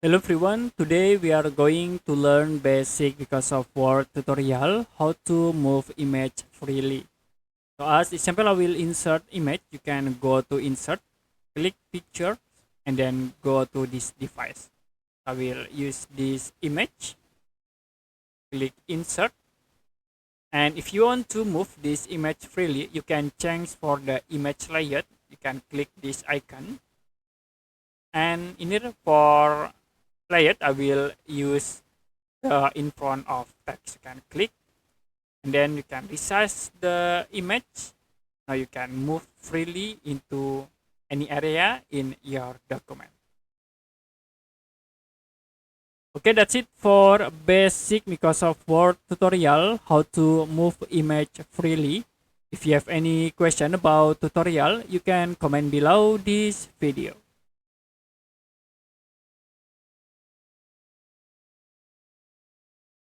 Hello everyone, today we are going to learn basic Microsoft Word tutorial how to move image freely. So as example, I will insert image. You can go to insert, click picture, and then go to this device. I will use this image, click insert. And if you want to move this image freely, you can change for the image layout. You can click this icon. And in here for layout, I will use in front of text. You can click and then you can resize the image. Now you can move freely into any area in your document. Okay, that's it for basic Microsoft Word tutorial how to move image freely. If you have any question about tutorial, you can comment below this video.